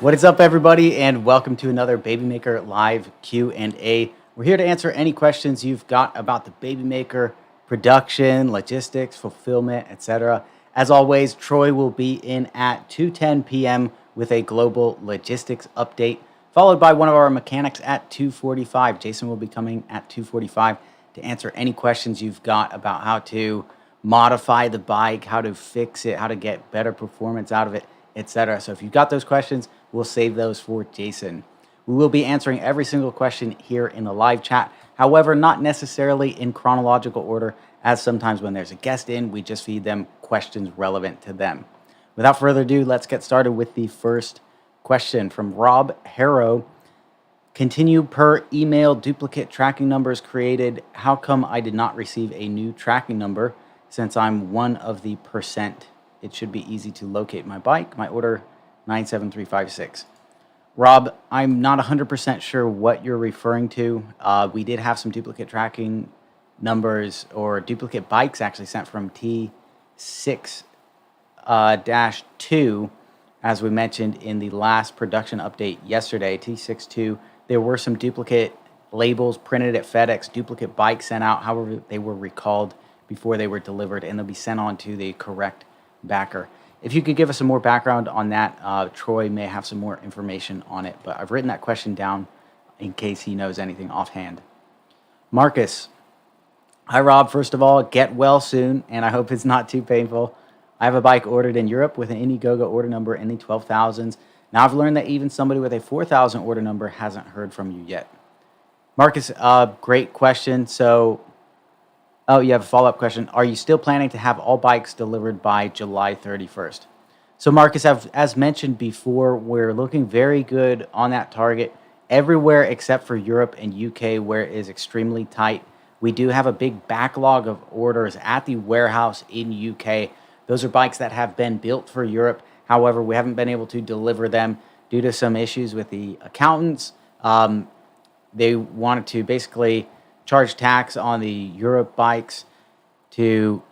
What is up, everybody, and welcome to another Baby Maker Live Q&A. We're here to answer any questions you've got about the Baby Maker production, logistics, fulfillment, etc. As always, Troy will be in at 2:10 p.m. with a global logistics update, followed by one of our mechanics at 2:45. Jason will be coming at 2:45 to answer any questions you've got about how to modify the bike, how to fix it, how to get better performance out of it, etc. So if you've got those questions, we'll save those for Jason. We will be answering every single question here in the live chat. However, not necessarily in chronological order, as sometimes when there's a guest in, we just feed them questions relevant to them. Without further ado, let's get started with the first question from Rob Harrow. Continue per email, duplicate tracking numbers created. How come I did not receive a new tracking number since I'm one of the percent? It should be easy to locate my bike. My order 97356. Rob, I'm not 100% sure what you're referring to. We did have some duplicate tracking numbers or duplicate bikes actually sent from T6-2, as we mentioned in the last production update yesterday, T6-2. There were some duplicate labels printed at FedEx, duplicate bikes sent out. However, they were recalled before they were delivered, and they'll be sent on to the correct backer. If you could give us some more background on that, Troy may have some more information on it, but I've written that question down in case he knows anything offhand. Marcus. Hi, Rob. First of all, get well soon, and I hope it's not too painful. I have a bike ordered in Europe with an Indiegogo order number in the 12,000s. Now I've learned that even somebody with a 4,000 order number hasn't heard from you yet. Marcus, great question. Oh, you have a follow-up question. Are you still planning to have all bikes delivered by July 31st? So, Marcus, as mentioned before, we're looking very good on that target everywhere except for Europe and UK, where it is extremely tight. We do have a big backlog of orders at the warehouse in UK. Those are bikes that have been built for Europe. However, we haven't been able to deliver them due to some issues with the accountants. They wanted to basically charge tax on the Europe bikes to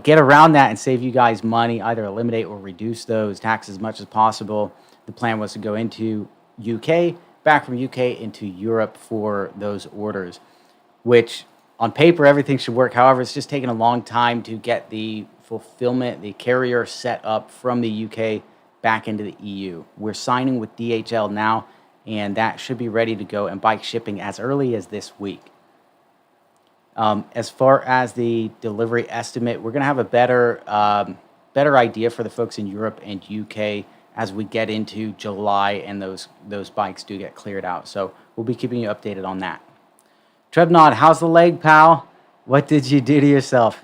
get around that and save you guys money, either eliminate or reduce those taxes as much as possible. The plan was to go into UK, back from UK into Europe for those orders, which on paper, everything should work. However, it's just taken a long time to get the fulfillment, the carrier set up from the UK back into the EU. We're signing with DHL now, and that should be ready to go and bike shipping as early as this week. As far as the delivery estimate, we're going to have a better idea for the folks in Europe and UK as we get into July and those bikes do get cleared out. So we'll be keeping you updated on that. Trebnod, how's the leg, pal? What did you do to yourself?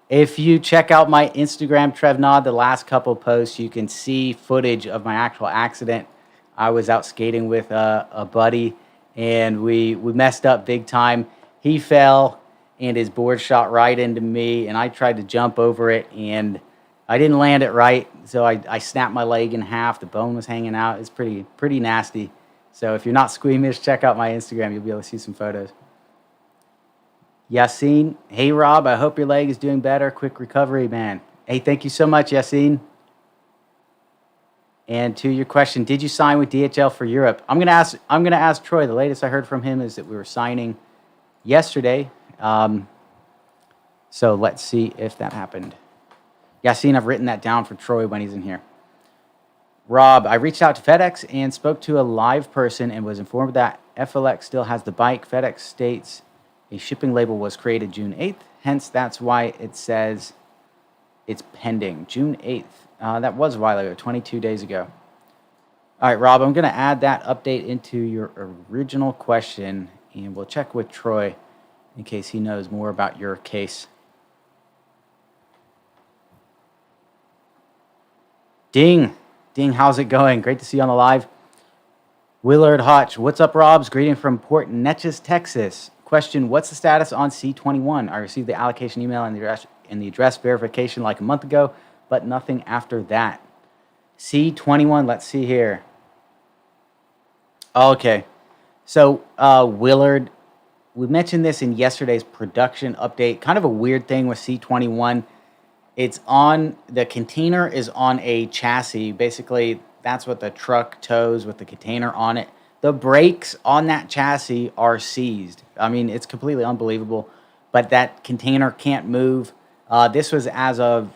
If you check out my Instagram, Trebnod, the last couple posts, you can see footage of my actual accident. I was out skating with a buddy, and we messed up big time. He fell, and his board shot right into me, and I tried to jump over it, and I didn't land it right, so I snapped my leg in half. The bone was hanging out. It's pretty nasty. So if you're not squeamish, check out my Instagram. You'll be able to see some photos. Yassine, hey, Rob, I hope your leg is doing better. Quick recovery, man. Hey, thank you so much, Yassine. And to your question, did you sign with DHL for Europe? I'm gonna ask Troy. The latest I heard from him is that we were signing yesterday. So let's see if that happened. Yassine, I've written that down for Troy when he's in here. Rob, I reached out to FedEx and spoke to a live person and was informed that FLX still has the bike. FedEx states a shipping label was created June 8th. Hence, that's why it says it's pending. June 8th. That was a while ago, 22 days ago. All right, Rob, I'm going to add that update into your original question, and we'll check with Troy in case he knows more about your case. Ding, how's it going? Great to see you on the live. Willard Hotch, what's up, Robs? Greeting from Port Neches, Texas. Question, what's the status on C21? I received the allocation email and the address verification like a month ago, but nothing after that. C21, let's see here. Okay, so Willard, we mentioned this in yesterday's production update. Kind of a weird thing with C21. It's on, the container is on a chassis. Basically, That's what the truck tows with the container on it. The brakes on that chassis are seized. I mean, it's completely unbelievable, but that container can't move. This was as of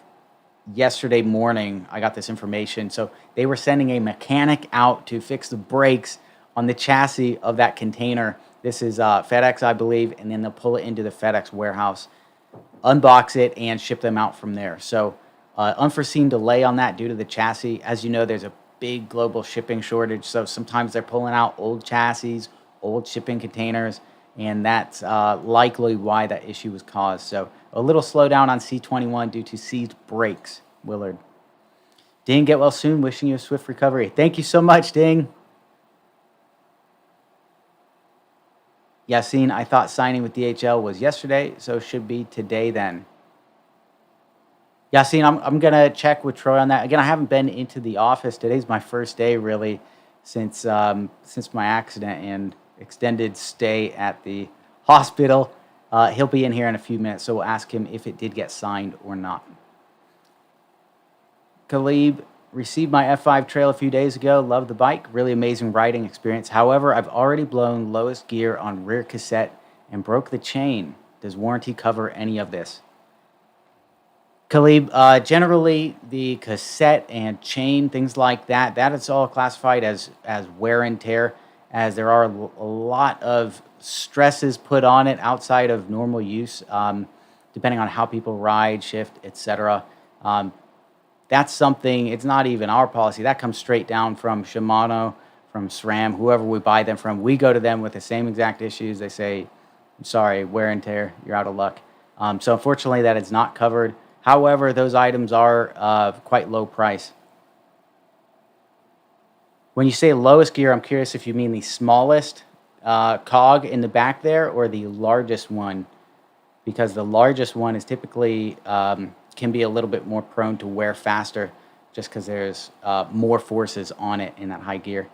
yesterday morning. I got this information. So they were sending a mechanic out to fix the brakes on the chassis of that container. This is FedEx, I believe, and then they'll pull it into the FedEx warehouse, unbox it, and ship them out from there. So unforeseen delay on that due to the chassis. As you know, there's a big global shipping shortage, so sometimes they're pulling out old chassis, old shipping containers, and that's likely why that issue was caused. So a little slowdown on C21 due to seized brakes, Willard. Ding, get well soon. Wishing you a swift recovery. Thank you so much, Ding. Yassine, I thought signing with DHL was yesterday, so should be today then. Yassine, I'm going to check with Troy on that. Again, I haven't been into the office. Today's my first day, really, since my accident and extended stay at the hospital. He'll be in here in a few minutes, so we'll ask him if it did get signed or not. Khalib, received my F5 trail a few days ago. Love the bike. Really amazing riding experience. However, I've already blown lowest gear on rear cassette and broke the chain. Does warranty cover any of this? Khalib, generally the cassette and chain, things like that, that is all classified as wear and tear, as there are a lot of stresses put on it outside of normal use, depending on how people ride, shift, etc. That's something, it's not even our policy. That comes straight down from Shimano, from SRAM, whoever we buy them from. We go to them with the same exact issues. They say, I'm sorry, wear and tear, you're out of luck. So unfortunately that is not covered. However, those items are quite low price. When you say lowest gear, I'm curious if you mean the smallest cog in the back there or the largest one, because the largest one is typically can be a little bit more prone to wear faster just because there's more forces on it in that high gear.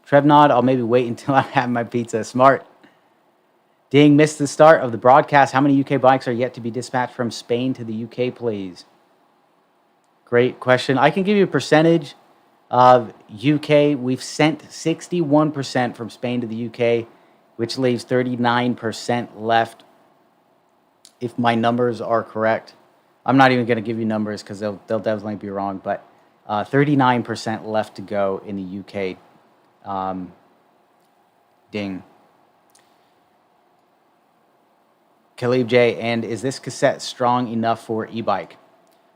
Trevnod, I'll maybe wait until I have my pizza. Smart. Ding, missed the start of the broadcast. How many UK bikes are yet to be dispatched from Spain to the UK, please? Great question. I can give you a percentage of UK. We've sent 61% from Spain to the UK, which leaves 39% left, if my numbers are correct. I'm not even going to give you numbers because they'll definitely be wrong, but 39% left to go in the UK. Ding. Khalib J, and is this cassette strong enough for e-bike?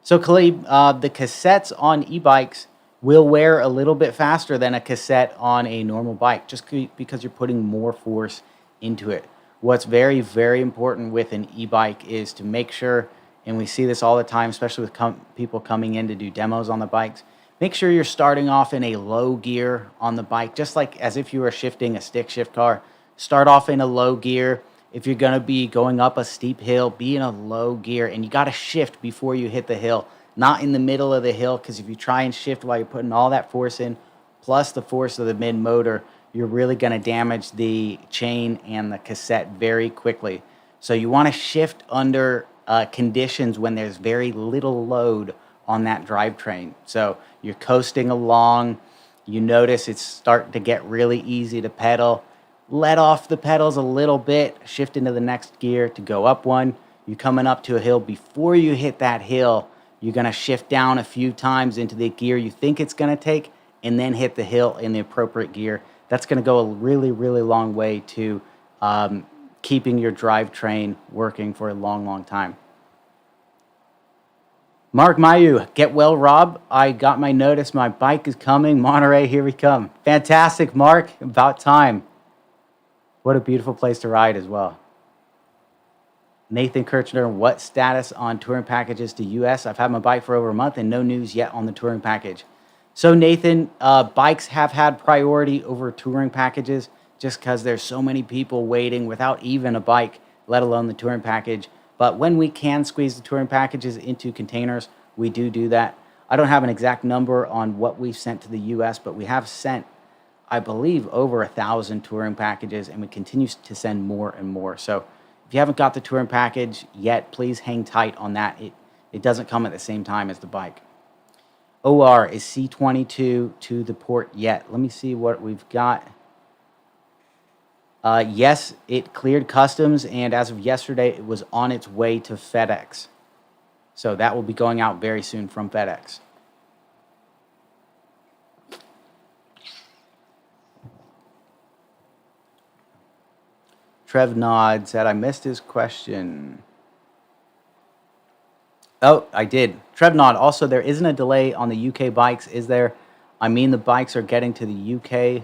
So Khalib, the cassettes on e-bikes will wear a little bit faster than a cassette on a normal bike, just because you're putting more force into it. What's very, very important with an e-bike is to make sure, and we see this all the time, especially with people coming in to do demos on the bikes, make sure you're starting off in a low gear on the bike, just like as if you were shifting a stick shift car. Start off in a low gear. If you're going to be going up a steep hill, be in a low gear, and you got to shift before you hit the hill, not in the middle of the hill, because if you try and shift while you're putting all that force in, plus the force of the mid-motor, you're really going to damage the chain and the cassette very quickly. So you want to shift under conditions when there's very little load on that drivetrain. So you're coasting along, you notice it's starting to get really easy to pedal. Let off the pedals a little bit, shift into the next gear to go up one. You're coming up to a hill. Before you hit that hill, you're going to shift down a few times into the gear you think it's going to take, and then hit the hill in the appropriate gear. That's going to go a really, really long way to keeping your drivetrain working for a long, long time. Mark Mayu, get well, Rob. I got my notice. My bike is coming. Monterey, here we come. Fantastic, Mark. About time. What a beautiful place to ride as well. Nathan Kirchner, what status on touring packages to US? I've had my bike for over a month and no news yet on the touring package. So Nathan, bikes have had priority over touring packages just because there's so many people waiting without even a bike, let alone the touring package. But when we can squeeze the touring packages into containers, we do that. I don't have an exact number on what we've sent to the US, but we have sent, I believe, over 1,000 touring packages, and we continue to send more and more. So if you haven't got the touring package yet, please hang tight on that. It doesn't come at the same time as the bike. OR, is C22 to the port yet? Let me see what we've got. Yes, it cleared customs, and as of yesterday, it was on its way to FedEx. So that will be going out very soon from FedEx. Trev Nod said, I missed his question. Oh, I did. Trev Nod, also, there isn't a delay on the UK bikes, is there? I mean, the bikes are getting to the UK.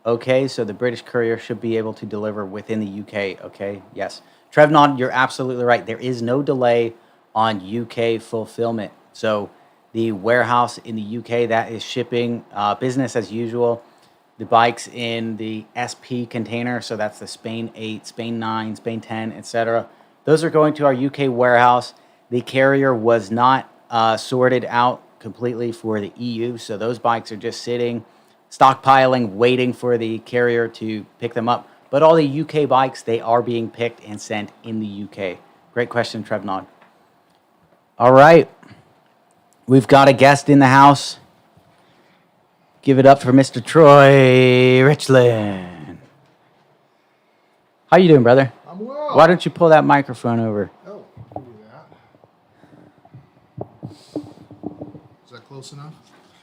Okay, so the British courier should be able to deliver within the UK. Okay, yes. Trev Nod, you're absolutely right. There is no delay on UK fulfillment. So the warehouse in the UK that is shipping business as usual. The bikes in the SP container, so that's the Spain 8, Spain 9, Spain 10, etc. Those are going to our UK warehouse. The carrier was not sorted out completely for the EU, so those bikes are just sitting, stockpiling, waiting for the carrier to pick them up. But all the UK bikes, they are being picked and sent in the UK. Great question, Trevnod. All right. We've got a guest in the house. Give it up for Mr. Troy Richland. How you doing, brother? I'm well. Why don't you pull that microphone over? Oh, I'll do that. Is that close enough?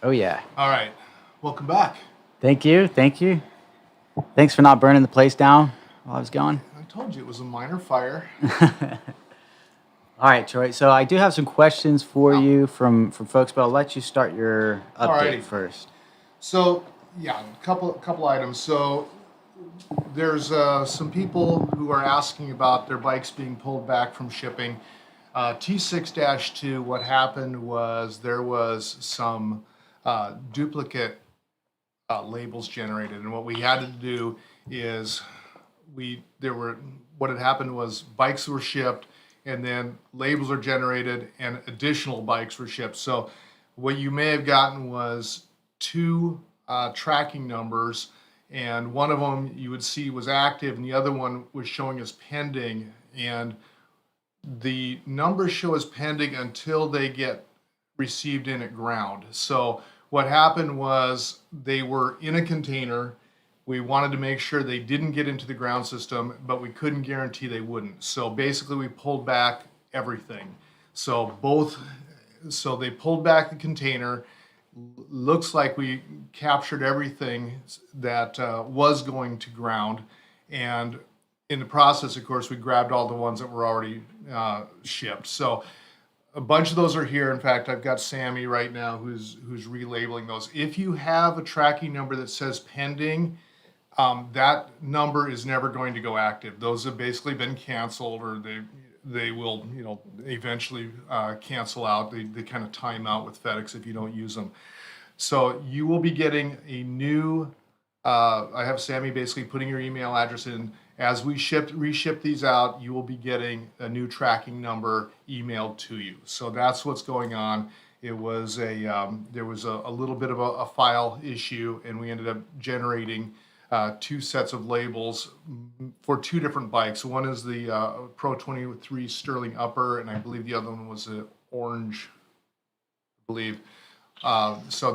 Oh, yeah. All right. Welcome back. Thank you. Thank you. Thanks for not burning the place down while I was gone. I told you it was a minor fire. All right, Troy. So I do have some questions for you from folks, but I'll let you start your update Alrighty. first. So, yeah, a couple items. So, there's some people who are asking about their bikes being pulled back from shipping. T6-2, what happened was there was some duplicate labels generated, and what we had to do is what had happened was bikes were shipped, and then labels are generated, and additional bikes were shipped. So, what you may have gotten was two tracking numbers, and one of them you would see was active and the other one was showing as pending, and the numbers show as pending until they get received in at ground. So what happened was they were in a container. We wanted to make sure they didn't get into the ground system, but we couldn't guarantee they wouldn't. So basically we pulled back everything. So they pulled back the container. Looks like we captured everything that was going to ground, and in the process, of course, we grabbed all the ones that were already shipped. So a bunch of those are here. In fact, I've got Sammy right now who's relabeling those. If you have a tracking number that says pending, that number is never going to go active. Those have basically been canceled, or they will, eventually cancel out. They kind of time out with FedEx if you don't use them. So you will be getting a new, I have Sammy basically putting your email address in. As we reship these out, you will be getting a new tracking number emailed to you. So that's what's going on. It was there was a little bit of a file issue, and we ended up generating two sets of labels for two different bikes. One is the Pro 23 Sterling Upper, and I believe the other one was the orange, I believe. So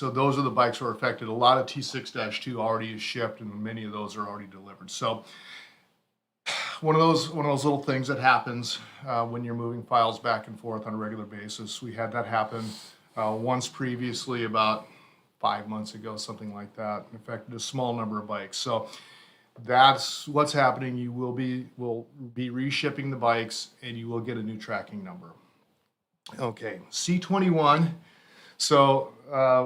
those are the bikes that were affected. A lot of T6-2 already is shipped, and many of those are already delivered. So one of those little things that happens when you're moving files back and forth on a regular basis. We had that happen once previously, about 5 months ago, something like that. It affected a small number of bikes. So that's what's happening. You will be reshipping the bikes, and you will get a new tracking number. Okay, C21. So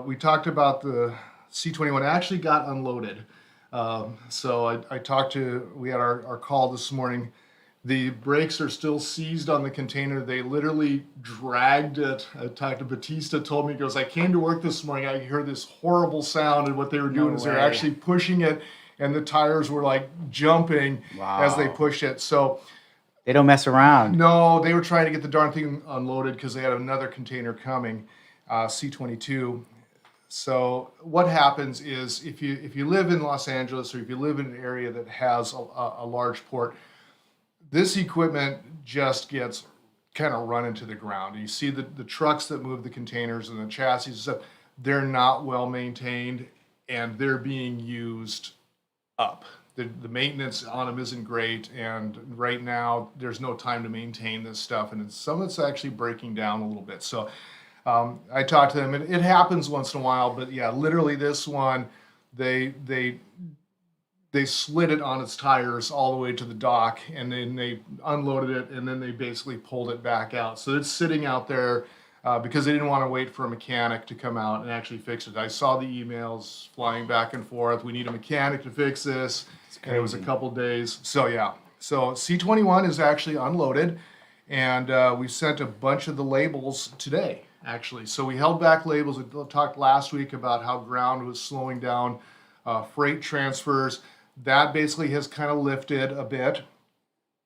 we talked about the C21 actually got unloaded. So we had our call this morning. The brakes are still seized on the container. They literally dragged it. I talked to Batista, told me, he goes, I came to work this morning, I heard this horrible sound, and what they were doing is they're actually pushing it, and the tires were like jumping as they pushed it. So they don't mess around. No, they were trying to get the darn thing unloaded because they had another container coming, C22. So what happens is if you live in Los Angeles, or if you live in an area that has a large port, this equipment just gets kind of run into the ground. You see the trucks that move the containers and the chassis and stuff, they're not well maintained and they're being used up. The maintenance on them isn't great, and right now there's no time to maintain this stuff, and some of it's actually breaking down a little bit. So I talked to them, and it happens once in a while, but yeah, literally this one, they slid it on its tires all the way to the dock, and then they unloaded it, and then they basically pulled it back out. So it's sitting out there because they didn't want to wait for a mechanic to come out and actually fix it. I saw the emails flying back and forth. We need a mechanic to fix this, and it was a couple days. So yeah, so C21 is actually unloaded, and we sent a bunch of the labels today, actually. So we held back labels. We talked last week about how ground was slowing down freight transfers. That basically has kind of lifted a bit.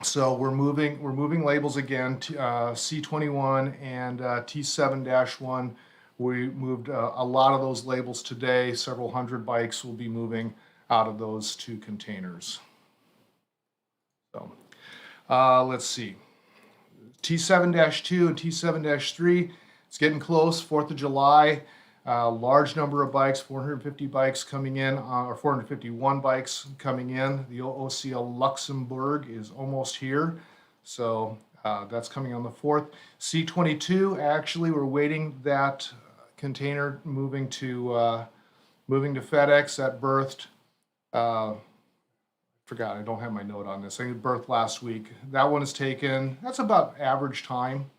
So we're moving labels again to C21 and T7-1. We moved a lot of those labels today. Several hundred bikes will be moving out of those 2 containers. So let's see. T7-2 and T7-3, it's getting close, 4th of July. Large number of bikes, 450 bikes coming in, or 451 bikes coming in. The OCL Luxembourg is almost here, so that's coming on the 4th. C22, actually, we're waiting that container moving to FedEx. That berthed. Forgot, I don't have my note on this. I think it berthed last week. That one is taken. That's about average time.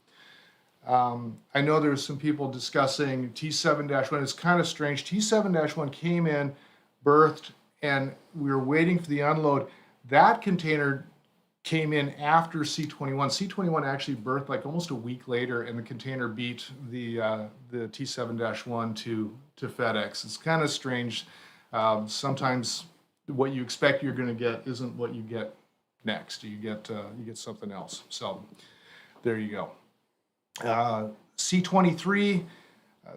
I know there's some people discussing T7-1. It's kind of strange. T7-1 came in, berthed, and we were waiting for the unload. That container came in after C21. C21 actually berthed like almost a week later, and the container beat the T7-1 to FedEx. It's kind of strange. Sometimes what you expect you're going to get isn't what you get next. You get something else. So there you go. C23,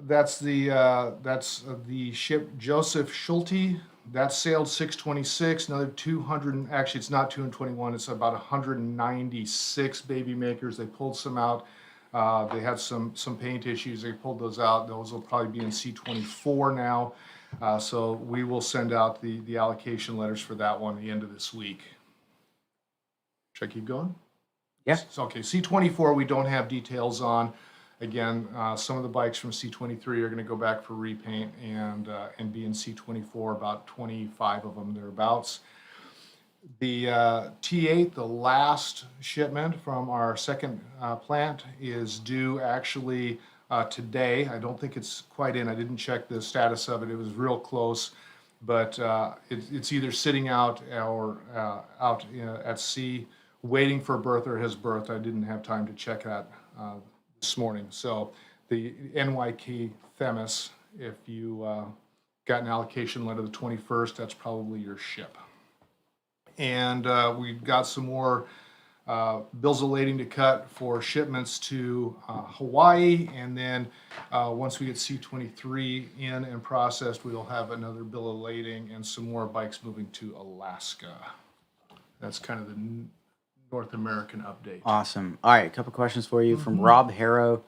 that's the ship Joseph Schulte. That sailed 626. Another 200. Actually, it's not 221. It's about 196 baby makers. They pulled some out. They had some paint issues. They pulled those out. Those will probably be in C24 now. So we will send out the allocation letters for that one at the end of this week. Should I keep going? Yeah. So, okay, C24 we don't have details on. Again, some of the bikes from C23 are going to go back for repaint and be in C24, about 25 of them thereabouts. The T8, the last shipment from our second plant, is due actually today. I don't think it's quite in. I didn't check the status of it. It was real close, but it's either sitting out or out at sea, waiting for birth or has birthed. I didn't have time to check that this morning. So the NYK Themis, if you got an allocation letter the 21st, that's probably your ship. And we've got some more bills of lading to cut for shipments to Hawaii. And then once we get C23 in and processed, we'll have another bill of lading and some more bikes moving to Alaska. That's kind of the North American update. Awesome. All right, a couple questions for you from Rob Harrow.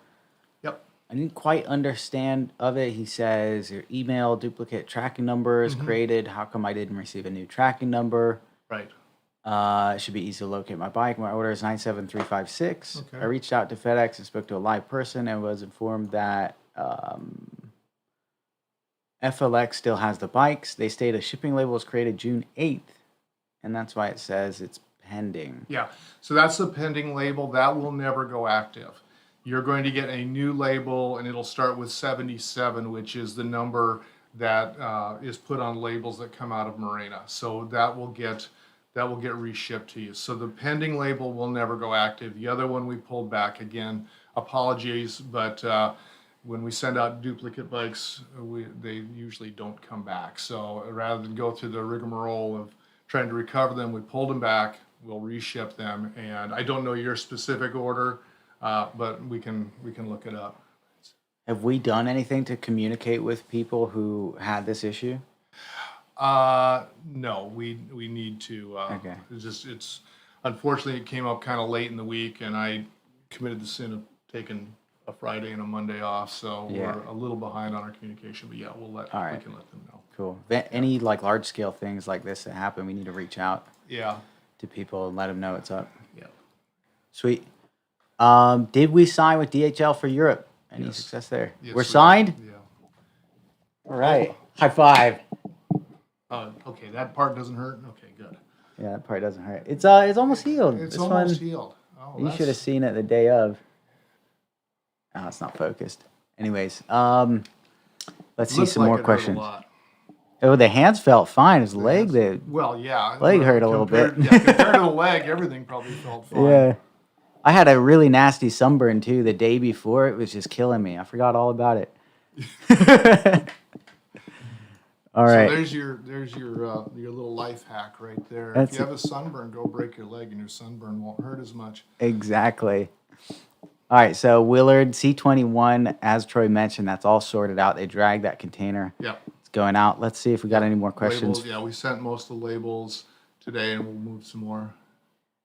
Yep. I didn't quite understand of it. He says your email duplicate tracking number is created. How come I didn't receive a new tracking number? Right. It should be easy to locate my bike. My order is 97356. Okay. I reached out to FedEx and spoke to a live person and was informed that FLX still has the bikes. They state a shipping label was created June 8th, and that's why it says it's pending. Yeah, so that's the pending label. That will never go active. You're going to get a new label, and it'll start with 77, which is the number that is put on labels that come out of Marina. So that will get reshipped to you. So the pending label will never go active. The other one we pulled back. Again, apologies, but when we send out duplicate bikes, they usually don't come back. So rather than go through the rigmarole of trying to recover them, we pulled them back. We'll reship them, and I don't know your specific order, but we can look it up. Have we done anything to communicate with people who had this issue? No, we need to. Okay. It's unfortunately it came up kind of late in the week, and I committed the sin of taking a Friday and a Monday off, so Yeah. we're a little behind on our communication. But yeah, All we right. can let them know. Cool. Any like large scale things like this that happen, we need to reach out Yeah, to people and let them know what's up. yeah. Sweet. Did we sign with DHL for Europe? Any Yes. success there? Yes, We're we signed? Yeah. All right. High five. Okay, that part doesn't hurt. Okay, good. Yeah, that part doesn't hurt. It's almost healed. It's This almost one, healed. Oh, you should have seen it the day of. Oh, it's not focused. Anyways, let's see looked some like more it hurt a questions. lot. Oh, the hands felt fine. His leg, Well, yeah. leg hurt a little bit. Yeah, compared to the leg, everything probably felt fine. yeah. I had a really nasty sunburn too the day before. It was just killing me. I forgot all about it. All So right. there's your little life hack right there. That's if you have a sunburn, go break your leg, and your sunburn won't hurt as much. Exactly. All right. So Willard C21, as Troy mentioned, that's all sorted out. They dragged that container. Yeah. It's going out. Let's see if we got any more questions. Labels, yeah, we sent most of the labels today, and we'll move some more.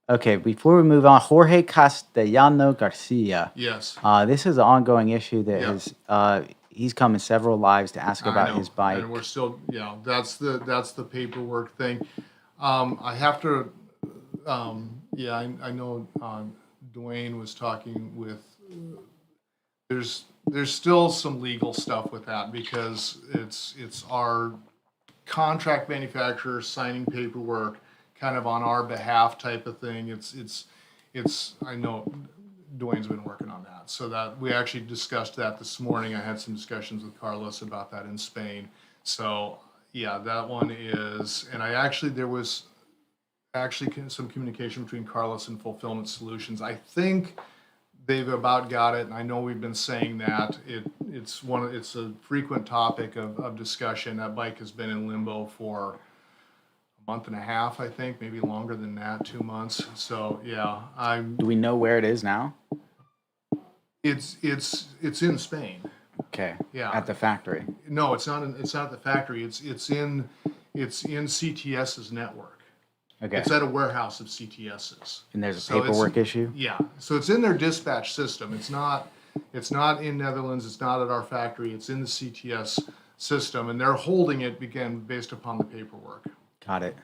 Okay. Before we move on, Jorge Castellano Garcia. Yes. This is an ongoing issue that Yeah. is. He's come in several lives to ask I about know, his bike. and we're still, that's the paperwork thing. I have to, I know Dwayne was talking with. There's still some legal stuff with that because it's our contract manufacturer signing paperwork, kind of on our behalf type of thing. It's I know Dwayne's been working on that. So that we actually discussed that this morning. I had some discussions with Carlos about that in Spain. So yeah, that one is, and there was actually some communication between Carlos and Fulfillment Solutions. I think they've about got it, and I know we've been saying that it's a frequent topic of discussion. That bike has been in limbo for a month and a half, I think, maybe longer than that, 2 months. So yeah, Do we know where it is now? it's in Spain. Okay. Yeah. At the factory. No, it's not at the factory. It's in CTS's network. Okay. It's at a warehouse of CTS's. And there's a So paperwork issue? Yeah. So it's in their dispatch system. It's not in Netherlands. It's not at our factory. It's in the CTS system, and they're holding it based upon the paperwork. Got it.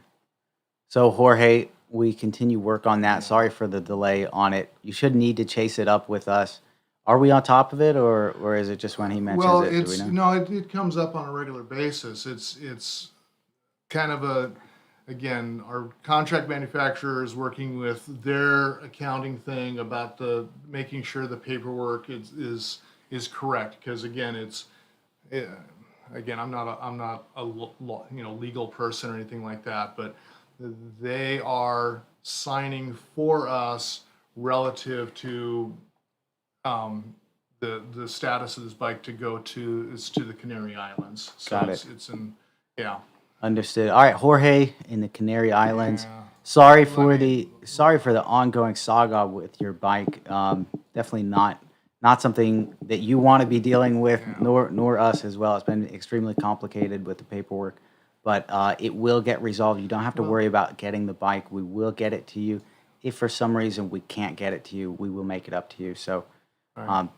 So Jorge, we continue work on that. Sorry for the delay on it. You should need to chase it up with us. Are we on top of it, or is it just when he mentions it? Do we know? It comes up on a regular basis. It's kind of again, our contract manufacturer is working with their accounting thing about making sure the paperwork is correct, because again, I'm not a legal person or anything like that, but they are signing for us relative to the status of this bike to go to the Canary Islands. So Got it. It's in, yeah. Understood. All right, Jorge in the Canary Islands. Yeah. Sorry for the ongoing saga with your bike. Definitely not something that you want to be dealing with, nor us as well. It's been extremely complicated with the paperwork, but it will get resolved. You don't have to worry about getting the bike. We will get it to you. If for some reason we can't get it to you, we will make it up to you. So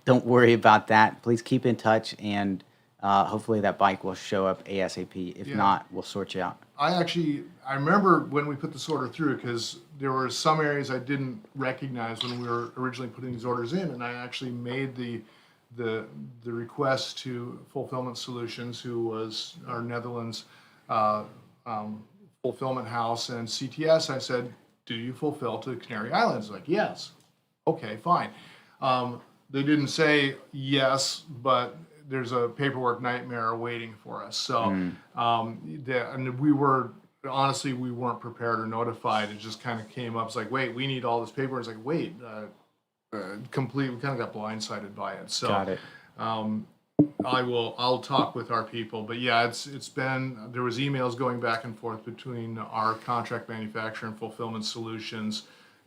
don't worry about that. Please keep in touch, and hopefully that bike will show up ASAP. If not, we'll sort you out. I remember when we put this order through, because there were some areas I didn't recognize when we were originally putting these orders in, and I actually made the request to Fulfillment Solutions, who was our Netherlands fulfillment house, and CTS. I said, "Do you fulfill to the Canary Islands?" Like, "Yes." Okay, fine. They didn't say yes, but there's a paperwork nightmare waiting for us. So, and we weren't prepared or notified. It just kind of came up. It's like, wait, we need all this paperwork. It's like, wait, complete. We kind of got blindsided by it. So, Got it. I'll talk with our people. But yeah, there was emails going back and forth between our contract manufacturer and Fulfillment Solutions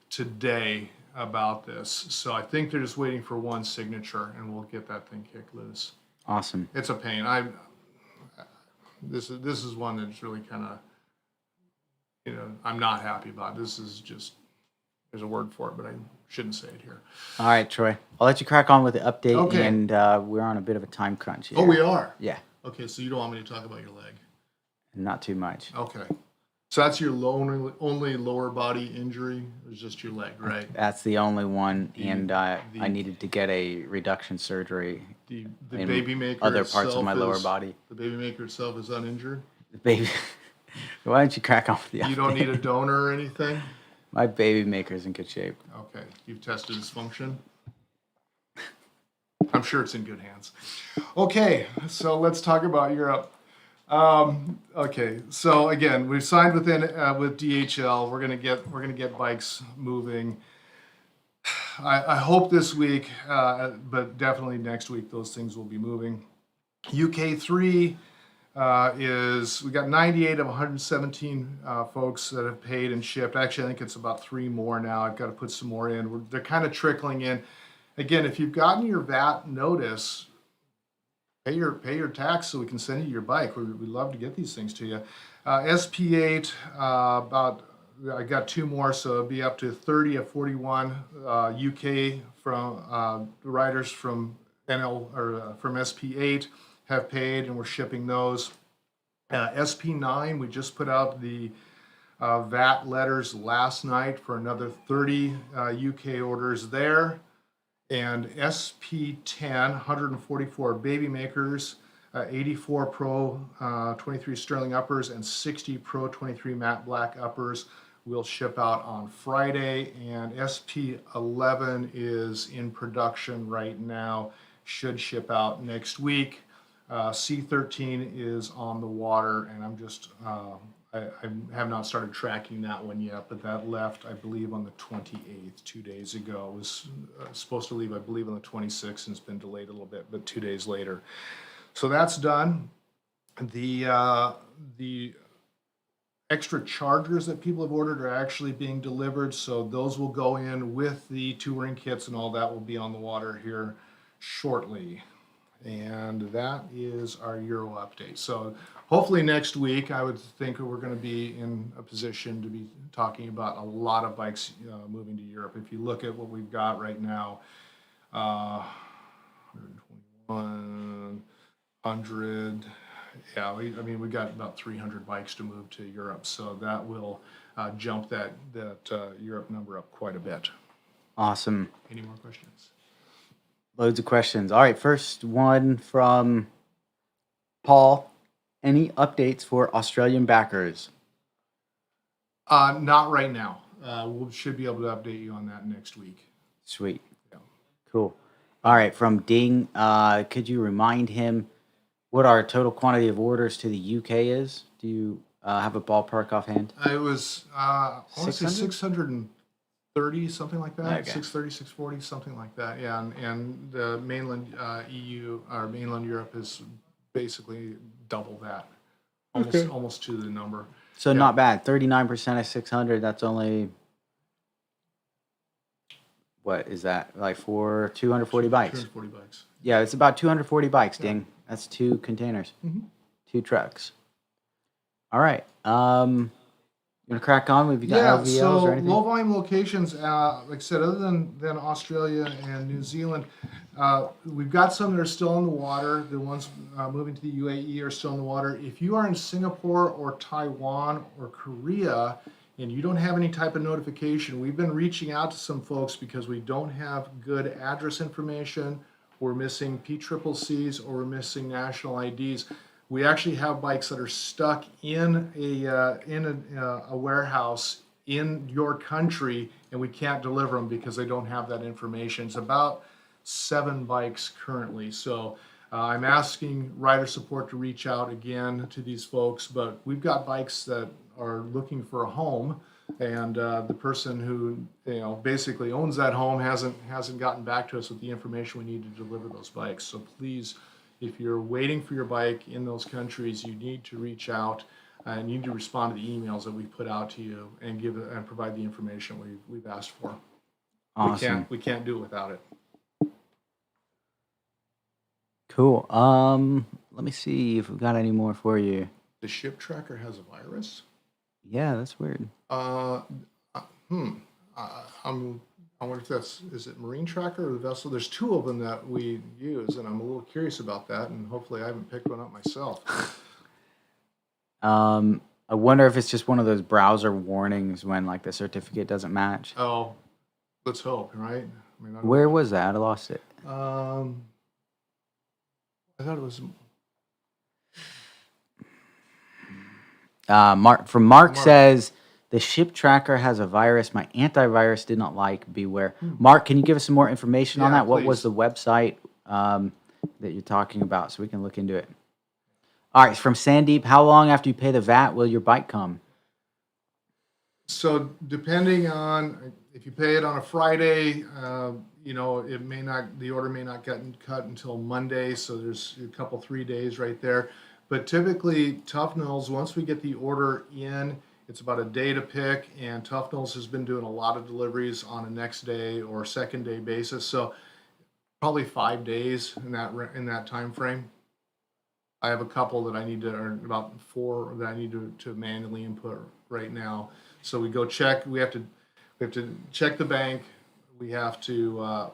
today about this. So I think they're just waiting for one signature, and we'll get that thing kicked loose. Awesome. It's a pain. This is one that's really kind of, I'm not happy about. This is just, There's a word for it, but I shouldn't say it here. All right, Troy. I'll let you crack on with the update, Okay. and we're on a bit of a time crunch here. Oh, we are? Yeah, Okay, so you don't want me to talk about your leg. not too much. Okay. So that's your only lower body injury? It was just your leg, right? That's the only one, and I the- needed to get a reduction surgery. The in baby maker other parts of itself my lower body. The baby maker itself is uninjured? The baby. Why don't you crack on with the update? You don't need a donor or anything? My baby maker's in good shape. Okay. You've tested its function? I'm sure it's in good hands. Okay, so let's talk about Europe. Okay, so again, we've signed with DHL. We're gonna get bikes moving. I hope this week, but definitely next week, those things will be moving. UK3 is we got 98 of 117 folks that have paid and shipped. Actually, I think it's about 3 more now. I've got to put some more in. They're kind of trickling in. Again, if you've gotten your VAT notice, pay your tax so we can send you your bike. We'd love to get these things to you. SP8, I got 2 more, so it'll be up to 30 of 41 UK from riders from from SP8 have paid, and we're shipping those. SP9, we just put out the VAT letters last night for another 30 UK orders there. And SP10, 144 baby makers, 84 Pro 23 Sterling uppers, and 60 Pro 23 matte black uppers will ship out on Friday. And SP11 is in production right now, should ship out next week. C13 is on the water, and I'm just I have not started tracking that one yet, but that left, I believe, on the 28th, 2 days ago. It was supposed to leave, I believe, on the 26th, and it's been delayed a little bit, but 2 days later. So that's done. The extra chargers that people have ordered are actually being delivered, so those will go in with the touring kits, and all that will be on the water here shortly. And that is our Euro update. So hopefully next week, I would think we're going to be in a position to be talking about a lot of bikes moving to Europe. If you look at what we've got right now, 100, yeah, we got about 300 bikes to move to Europe. So that will jump that Europe number up quite a bit. Awesome. Any more questions? Loads of questions. All right, first one from Paul. Any updates for Australian backers? Not right now. We should be able to update you on that next week. Sweet. Yeah. Cool. All right, from Ding. Could you remind him what our total quantity of orders to the UK is? Do you have a ballpark offhand? It was, I want to say 630, something like that. Okay. 630, 640, something like that. Yeah, and the mainland EU or mainland Europe is basically double that, almost to the number. So not bad. 39% of 600. That's only, what is that? Like for 240 bikes. 240 bikes. Yeah, it's about 240 bikes, Ding. That's 2 containers, 2 trucks. All right. You want to crack on? Have you got LVLs so or anything? low volume locations, like I said, other than Australia and New Zealand, we've got some that are still in the water. The ones moving to the UAE are still in the water. If you are in Singapore or Taiwan or Korea and you don't have any type of notification, we've been reaching out to some folks because we don't have good address information. We're missing PCCCs or we're missing national IDs. We actually have bikes that are stuck in a warehouse in your country, and we can't deliver them because they don't have that information. It's about 7 bikes currently. So I'm asking rider support to reach out again to these folks, but we've got bikes that are looking for a home, and the person who basically owns that home hasn't gotten back to us with the information we need to deliver those bikes. So please, if you're waiting for your bike in those countries, you need to reach out and you need to respond to the emails that we put out to you and provide the information we've asked for. Awesome. We can't do it without it. Cool. Let me see if we've got any more for you. The ship tracker has a virus? Yeah, that's weird. I wonder if is it Marine Tracker or the vessel? There's two of them that we use, and I'm a little curious about that, and hopefully I haven't picked one up myself. I wonder if it's just one of those browser warnings when like the certificate doesn't match. Oh, let's hope, right? I mean, Where was that? I lost it. I thought it was Mark Mark. says the ship tracker has a virus my antivirus did not like. Beware. Mark, can you give us some more information on Yeah, that? What was please. the website that you're talking about so we can look into it? All right, from Sandeep, how long after you pay the VAT will your bike come? So depending on if you pay it on a Friday, the order may not get cut until Monday. So there's a couple 3 days right there. But typically, Tough Nose, once we get the order in, it's about a day to pick, and Tough Nose has been doing a lot of deliveries on a next day or second day basis. So probably 5 days in that time frame. I have a couple that I need to, or about four that I need to manually input right now. So we go check. We have to check the bank. We have to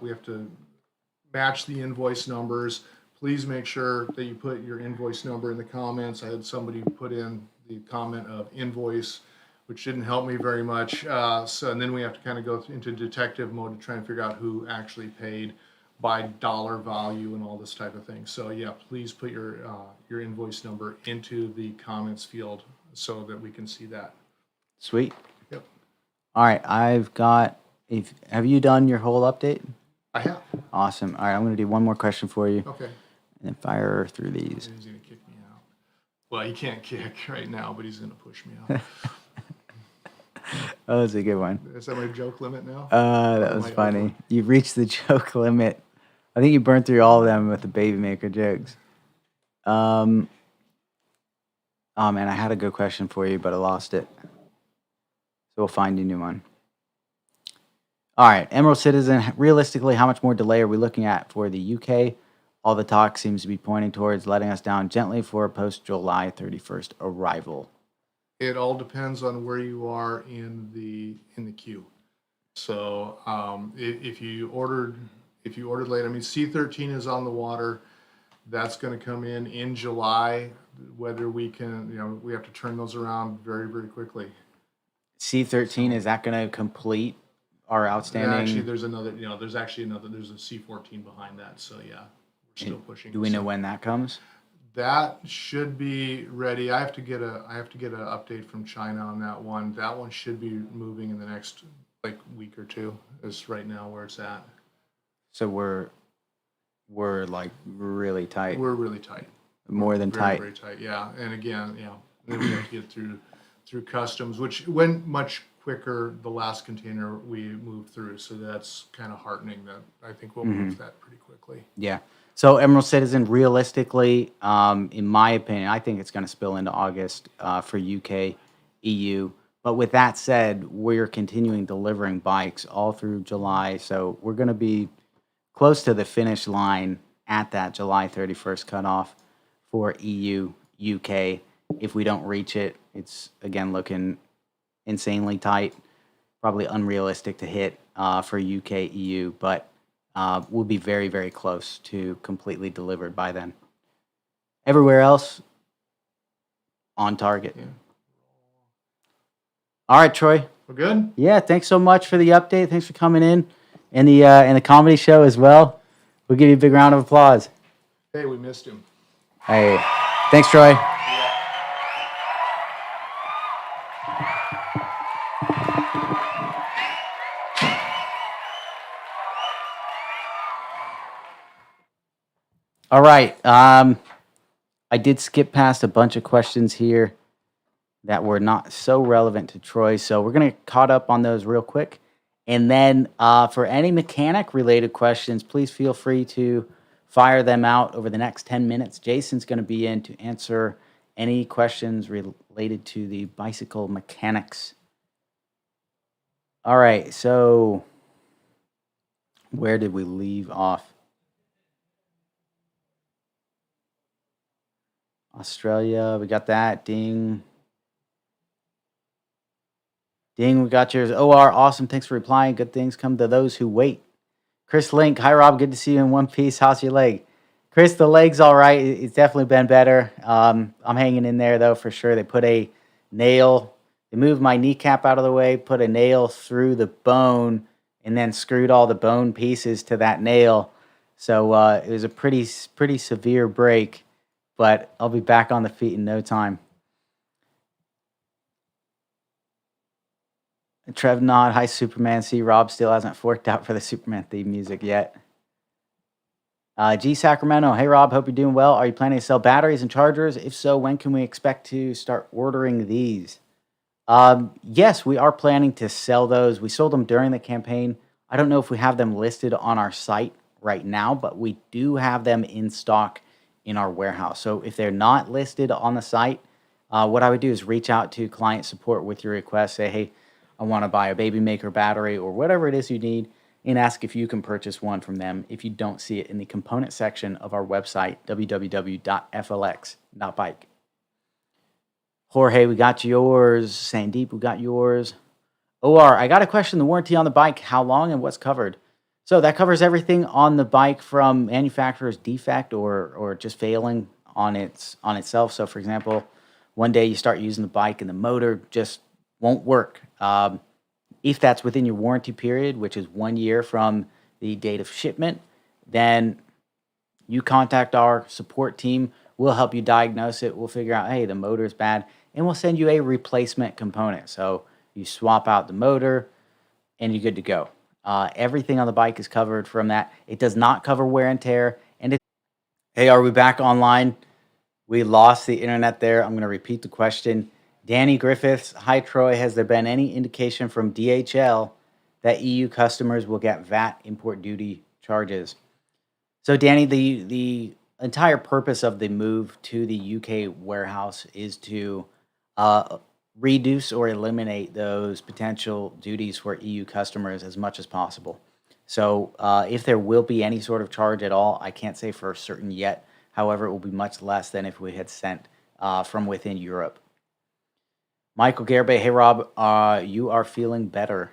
match the invoice numbers. Please make sure that you put your invoice number in the comments. I had somebody put in the comment of invoice, which didn't help me very much. And then we have to kind of go into detective mode to try and figure out who actually paid by dollar value and all this type of thing. So yeah, please put your invoice number into the comments field so that we can see that. Sweet. Yep, All right, I've got. If have you done your whole update? I have. Awesome. All right, I'm going to do one more question for you Okay. and then fire through these. He's gonna kick me out. Well, he can't kick right now, but he's gonna push me out. Oh, that's a good one. Is that my joke limit now? That was funny. You've reached the joke limit. I think you burned through all of them with the baby maker jokes. Oh man, I had a good question for you, but I lost it. So we'll find you a new one. All right, Emerald Citizen. Realistically, how much more delay are we looking at for the UK? All the talk seems to be pointing towards letting us down gently for a post July 31st arrival. It all depends on where you are in the queue. So if you ordered late, I mean C13 is on the water. That's going to come in July. Whether we can, we have to turn those around very, very quickly. C13, is that going to complete our outstanding? Actually, there's there's a C14 behind that. So yeah, we're still pushing. Do we know when that comes? That should be ready. I have to get an update from China on that one. That one should be moving in the next week or two. Is right now where it's at. So we're like really tight. We're really tight. More than very, tight. Very tight. Yeah. And again, then we have to get through customs, which went much quicker the last container we moved through. So that's kind of heartening that I think we'll move that pretty quickly. Yeah. So Emerald Citizen, realistically, in my opinion, I think it's going to spill into August for UK, EU. But with that said, we're continuing delivering bikes all through July. So we're going to be close to the finish line at that July 31st cutoff for EU, UK. If we don't reach it, it's again looking insanely tight, probably unrealistic to hit for UK, EU, but we'll be very, very close to completely delivered by then. Everywhere else, on target. Yeah. All right, Troy. We're good? Yeah, thanks so much for the update. Thanks for coming in and the comedy show as well. We'll give you a big round of applause. Hey, we missed him. Hey, thanks, Troy. All right. I did skip past a bunch of questions here that were not so relevant to Troy, so we're going to get caught up on those real quick. And then for any mechanic-related questions, please feel free to fire them out over the next 10 minutes. Jason's going to be in to answer any questions related to the bicycle mechanics. All right, so where did we leave off? Australia, we got that. Ding. Ding, we got yours. OR, awesome. Thanks for replying. Good things come to those who wait. Chris Link, hi Rob, good to see you in one piece. How's your leg? Chris, the leg's all right. It's definitely been better. I'm hanging in there though for sure. They put a nail, they moved my kneecap out of the way, put a nail through the bone, and then screwed all the bone pieces to that nail. So it was a pretty severe break, but I'll be back on the feet in no time. Trev Nod, hi Superman. See, Rob still hasn't forked out for the Superman theme music yet. G Sacramento, hey Rob, hope you're doing well. Are you planning to sell batteries and chargers? If so, when can we expect to start ordering these? Yes, we are planning to sell those. We sold them during the campaign. I don't know if we have them listed on our site right now, but we do have them in stock in our warehouse. So if they're not listed on the site, what I would do is reach out to client support with your request. Say, hey, I want to buy a baby maker battery or whatever it is you need, and ask if you can purchase one from them if you don't see it in the component section of our website, www.flx.bike. Jorge, we got yours. Sandeep, we got yours. OR, I got a question. The warranty on the bike, how long and what's covered? So that covers everything on the bike from manufacturer's defect or just failing on itself. So for example, one day you start using the bike and the motor just won't work. If that's within your warranty period, which is 1 year from the date of shipment, then you contact our support team. We'll help you diagnose it. We'll figure out, hey, the motor is bad, and we'll send you a replacement component. So you swap out the motor, and you're good to go. Everything on the bike is covered from that. It does not cover wear and tear. Hey, are we back online? We lost the internet there. I'm going to repeat the question. Danny Griffiths, hi Troy, has there been any indication from DHL that EU customers will get VAT import duty charges? So Danny, the entire purpose of the move to the UK warehouse is to reduce or eliminate those potential duties for EU customers as much as possible. So if there will be any sort of charge at all, I can't say for certain yet. However, it will be much less than if we had sent from within Europe. Michael Gerbe, hey Rob, you are feeling better.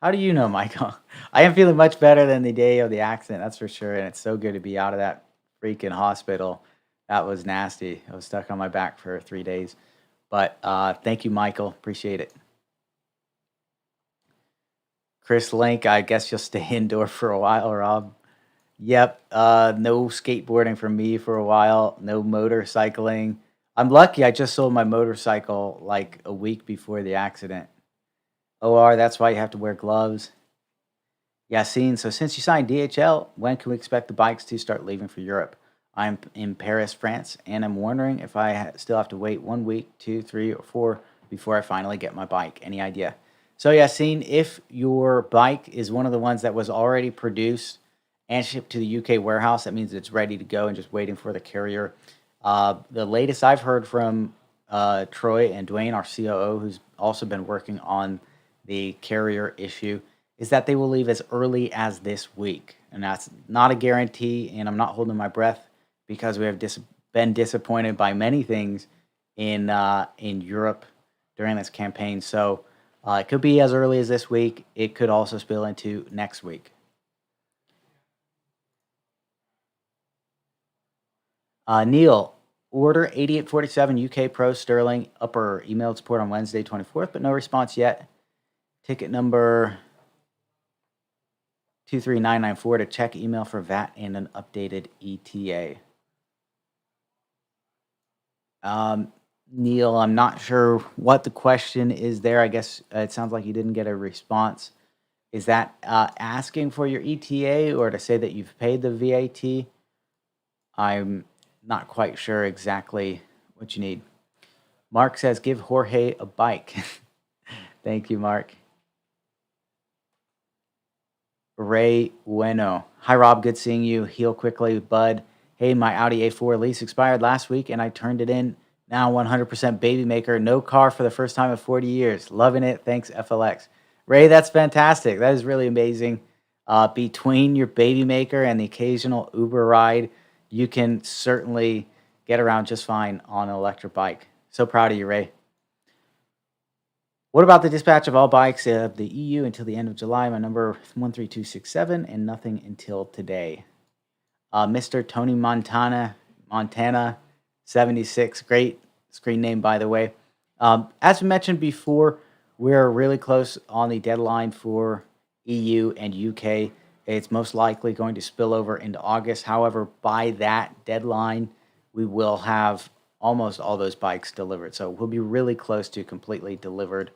How do you know, Michael? I am feeling much better than the day of the accident, that's for sure. And it's so good to be out of that freaking hospital. That was nasty. I was stuck on my back for 3 days. But thank you, Michael. Appreciate it. Chris Link, I guess you'll stay indoor for a while, Rob. Yep. No skateboarding for me for a while. No motorcycling. I'm lucky I just sold my motorcycle like a week before the accident. OR, that's why you have to wear gloves. Yassine, so since you signed DHL, when can we expect the bikes to start leaving for Europe? I'm in Paris, France, and I'm wondering if I still have to wait 1 week, 2, 3, or 4 before I finally get my bike. Any idea? So Yassine, if your bike is one of the ones that was already produced and shipped to the UK warehouse, that means it's ready to go and just waiting for the carrier. The latest I've heard from Troy and Dwayne, our COO, who's also been working on the carrier issue, is that they will leave as early as this week. And that's not a guarantee, and I'm not holding my breath because we have been disappointed by many things in Europe during this campaign. So it could be as early as this week. It could also spill into next week. Neil, order 8847 UK Pro Sterling upper emailed support on Wednesday 24th, but no response yet. Ticket number 23994 to check email for VAT and an updated ETA. Neil, I'm not sure what the question is there. I guess it sounds like you didn't get a response. Is that asking for your ETA or to say that you've paid the VAT? I'm not quite sure exactly what you need. Mark says, give Jorge a bike. Thank you, Mark. Ray Bueno. Hi, Rob. Good seeing you. Heal quickly, bud. Hey, my Audi A4 lease expired last week, and I turned it in. Now 100% baby maker. No car for the first time in 40 years. Loving it. Thanks, FLX. Ray, that's fantastic. That is really amazing. Between your baby maker and the occasional Uber ride, you can certainly get around just fine on an electric bike. So proud of you, Ray. What about the dispatch of all bikes of the EU until the end of July? My number 13267 and nothing until today. Mr. Tony Montana 76. Great screen name, by the way. As we mentioned before, we're really close on the deadline for EU and UK. It's most likely going to spill over into August. However, by that deadline, we will have almost all those bikes delivered. So we'll be really close to completely delivered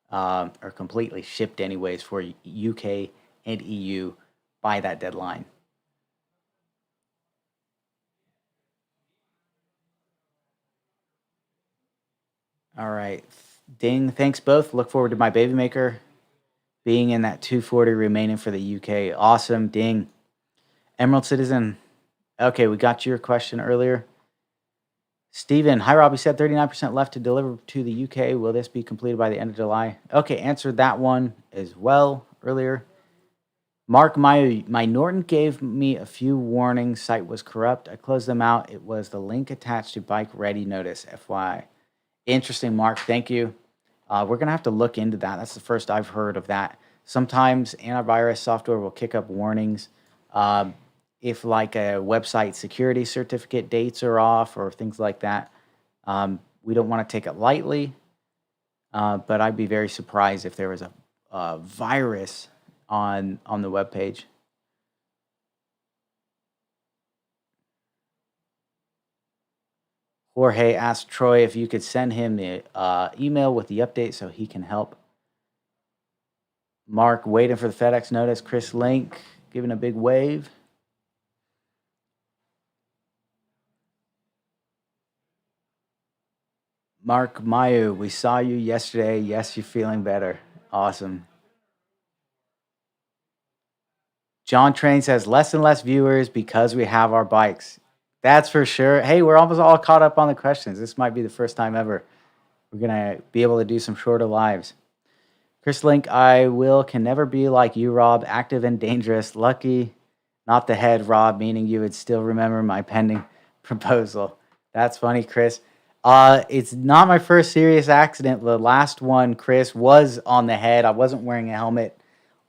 or completely shipped, anyways, for UK and EU by that deadline. All right. Ding. Thanks both. Look forward to my baby maker being in that 240 remaining for the UK. Awesome. Ding. Emerald Citizen. Okay, we got your question earlier. Steven, hi Rob, you said 39% left to deliver to the UK. Will this be completed by the end of July? Okay, answered that one as well earlier. Mark, my Norton gave me a few warnings. Site was corrupt. I closed them out. It was the link attached to bike ready notice, FYI. Interesting, Mark. Thank you. We're going to have to look into that. That's the first I've heard of that. Sometimes antivirus software will kick up warnings if like a website security certificate dates are off or things like that. We don't want to take it lightly, but I'd be very surprised if there was a virus on the web page. Jorge asked Troy if you could send him the email with the update so he can help. Mark waiting for the FedEx notice. Chris Link giving a big wave. Mark Mayu, we saw you yesterday. Yes, you're feeling better. Awesome. John Train says less and less viewers because we have our bikes. That's for sure. Hey, we're almost all caught up on the questions. This might be the first time ever we're going to be able to do some shorter lives. Chris Link, can never be like you, Rob. Active and dangerous. Lucky, not the head, Rob, meaning you would still remember my pending proposal. That's funny, Chris. It's not my first serious accident. The last one, Chris, was on the head. I wasn't wearing a helmet.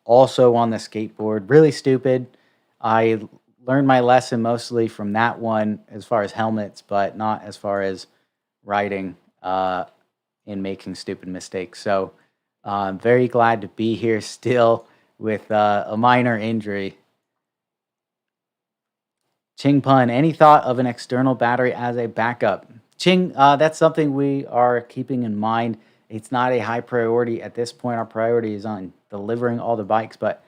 Also on the skateboard. Really stupid. I learned my lesson mostly from that one as far as helmets, but not as far as riding and making stupid mistakes. So I'm very glad to be here still with a minor injury. Ching Pun, any thought of an external battery as a backup? Ching, that's something we are keeping in mind. It's not a high priority at this point. Our priority is on delivering all the bikes, but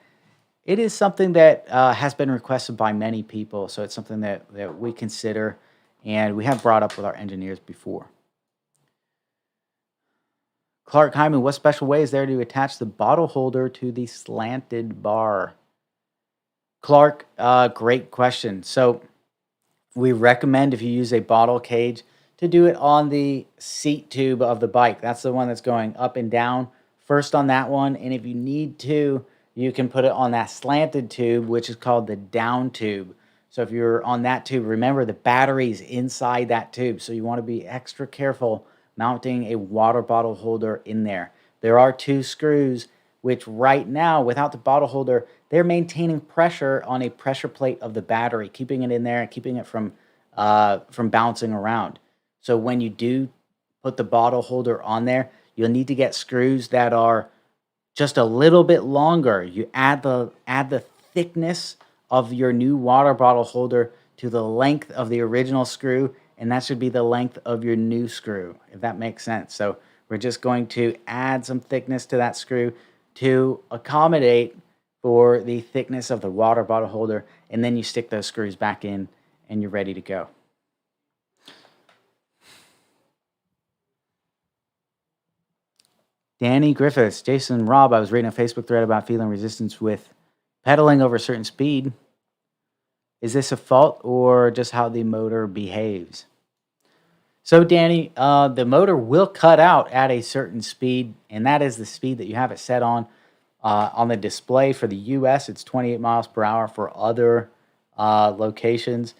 it is something that has been requested by many people. So it's something that we consider and we have brought up with our engineers before. Clark Hyman, what special way is there to attach the bottle holder to the slanted bar? Clark, great question. So we recommend if you use a bottle cage to do it on the seat tube of the bike. That's the one that's going up and down first on that one. And if you need to, you can put it on that slanted tube, which is called the down tube. So if you're on that tube, remember the battery's inside that tube. So you want to be extra careful mounting a water bottle holder in there. There are two screws, which right now, without the bottle holder, they're maintaining pressure on a pressure plate of the battery, keeping it in there and keeping it from bouncing around. So when you do put the bottle holder on there, you'll need to get screws that are just a little bit longer. You add the thickness of your new water bottle holder to the length of the original screw, and that should be the length of your new screw, if that makes sense. So we're just going to add some thickness to that screw to accommodate for the thickness of the water bottle holder, and then you stick those screws back in and you're ready to go. Danny Griffiths, Jason, Rob, I was reading a Facebook thread about feeling resistance with pedaling over a certain speed. Is this a fault or just how the motor behaves? So, Danny, the motor will cut out at a certain speed, and that is the speed that you have it set on. On the display for the US, it's 28 miles per hour. For other locations,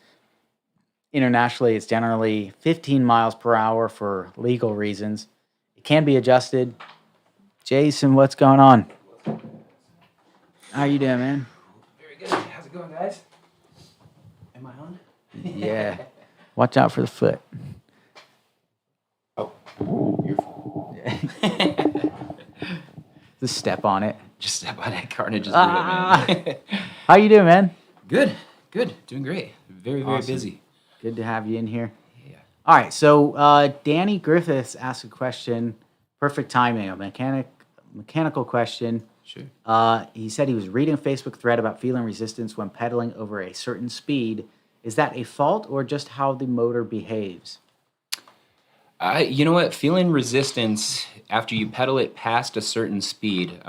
internationally, it's generally 15 miles per hour for legal reasons. It can be adjusted. Jason, what's going on? How you doing, man? Very good. How's it going, guys? Am I on? Yeah. Watch out for the foot. Oh, you're Just step on it. just step on that card and just do it, man. How you doing, man? Good, good. Doing great. Very Awesome. busy. Good to have you in here. Yeah. All right, so Danny Griffiths asked a question. Perfect timing. A mechanical question. Sure. He said he was reading a Facebook thread about feeling resistance when pedaling over a certain speed. Is that a fault or just how the motor behaves? You know what? Feeling resistance after you pedal it past a certain speed.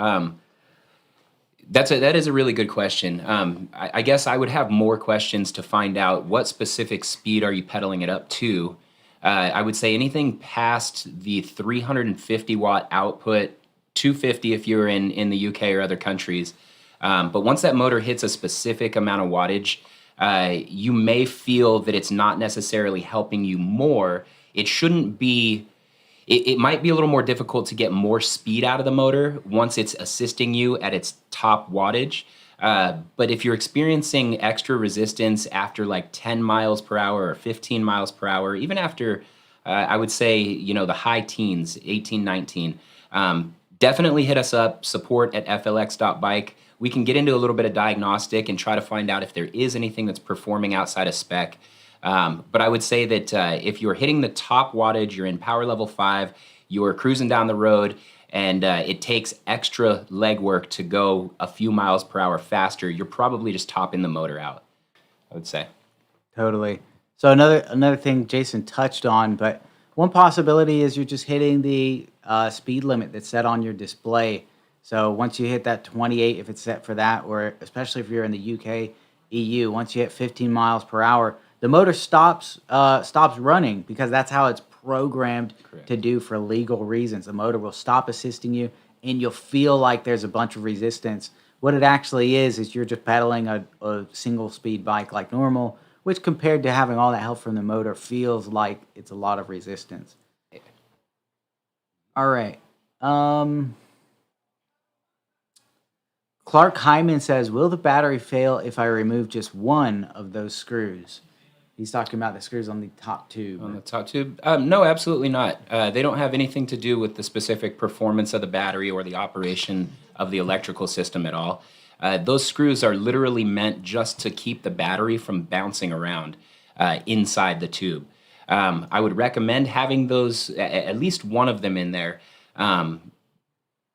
That is a really good question. I guess I would have more questions to find out what specific speed are you pedaling it up to. I would say anything past the 350 watt output, 250 if you're in the UK or other countries. But once that motor hits a specific amount of wattage, you may feel that it's not necessarily helping you more. It shouldn't be. It might be a little more difficult to get more speed out of the motor once it's assisting you at its top wattage. But if you're experiencing extra resistance after like 10 miles per hour or 15 miles per hour, even after, I would say, the high teens, 18, 19, definitely hit us up, support at flx.bike. We can get into a little bit of diagnostic and try to find out if there is anything that's performing outside of spec. But I would say that if you're hitting the top wattage, you're in power level 5, you're cruising down the road, and it takes extra leg work to go a few miles per hour faster, you're probably just topping the motor out, I would say. Totally. So another thing Jason touched on, but one possibility is you're just hitting the speed limit that's set on your display. So once you hit that 28, if it's set for that, or especially if you're in the UK, EU, once you hit 15 miles per hour, the motor stops running because that's how it's programmed Correct. to do for legal reasons. The motor will stop assisting you, and you'll feel like there's a bunch of resistance. What it actually is you're just pedaling a single speed bike like normal, which compared to having all that help from the motor feels like it's a lot of resistance. All right. Clark Hyman says, will the battery fail if I remove just one of those screws? He's talking about the screws on the top tube. On the top tube? No, absolutely not. They don't have anything to do with the specific performance of the battery or the operation of the electrical system at all. Those screws are literally meant just to keep the battery from bouncing around inside the tube. I would recommend having those, at least one of them in there.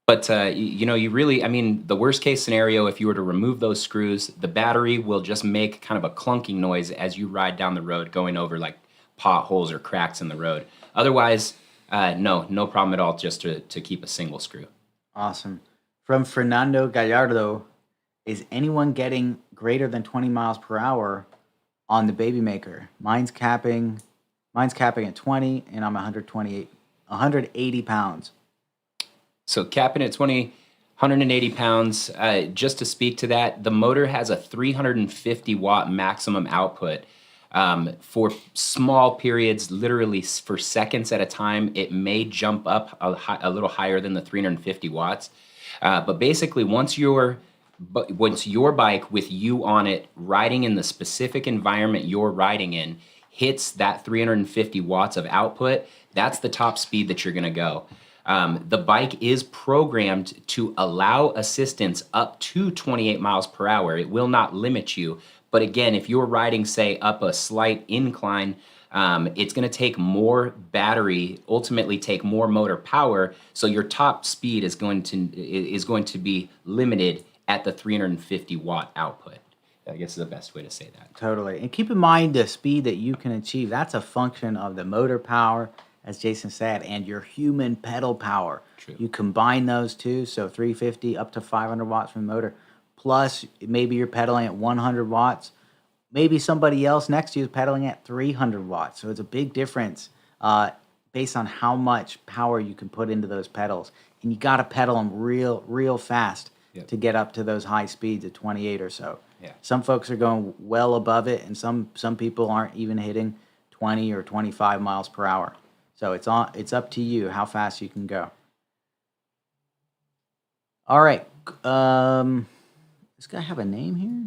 But you really, the worst case scenario, if you were to remove those screws, the battery will just make kind of a clunking noise as you ride down the road, going over like potholes or cracks in the road. Otherwise, no problem at all, just to keep a single screw. Awesome. From Fernando Gallardo, is anyone getting greater than 20 miles per hour on the Baby Maker? Mine's capping at 20, and I'm 180 pounds. So capping at 20, 180 pounds. Just to speak to that, the motor has a 350 watt maximum output. For small periods, literally for seconds at a time, it may jump up a little higher than the 350 watts. But basically, once your bike with you on it, riding in the specific environment you're riding in, hits that 350 watts of output, that's the top speed that you're going to go. The bike is programmed to allow assistance up to 28 miles per hour. It will not limit you. But again, if you're riding, say, up a slight incline, it's going to take more battery, ultimately take more motor power. So your top speed is going to be limited at the 350 watt output. I guess is the best way to say that. Totally. And keep in mind the speed that you can achieve. That's a function of the motor power, as Jason said, and your human pedal power. True. You combine those two, so 350 up to 500 watts from the motor, plus maybe you're pedaling at 100 watts. Maybe somebody else next to you is pedaling at 300 watts. So it's a big difference based on how much power you can put into those pedals. And you got to pedal them real fast to get up to those high speeds of 28 or so. Yeah. Some folks are going well above it, and some people aren't even hitting 20 or 25 miles per hour. So it's up to you how fast you can go. All right. Does this guy have a name here?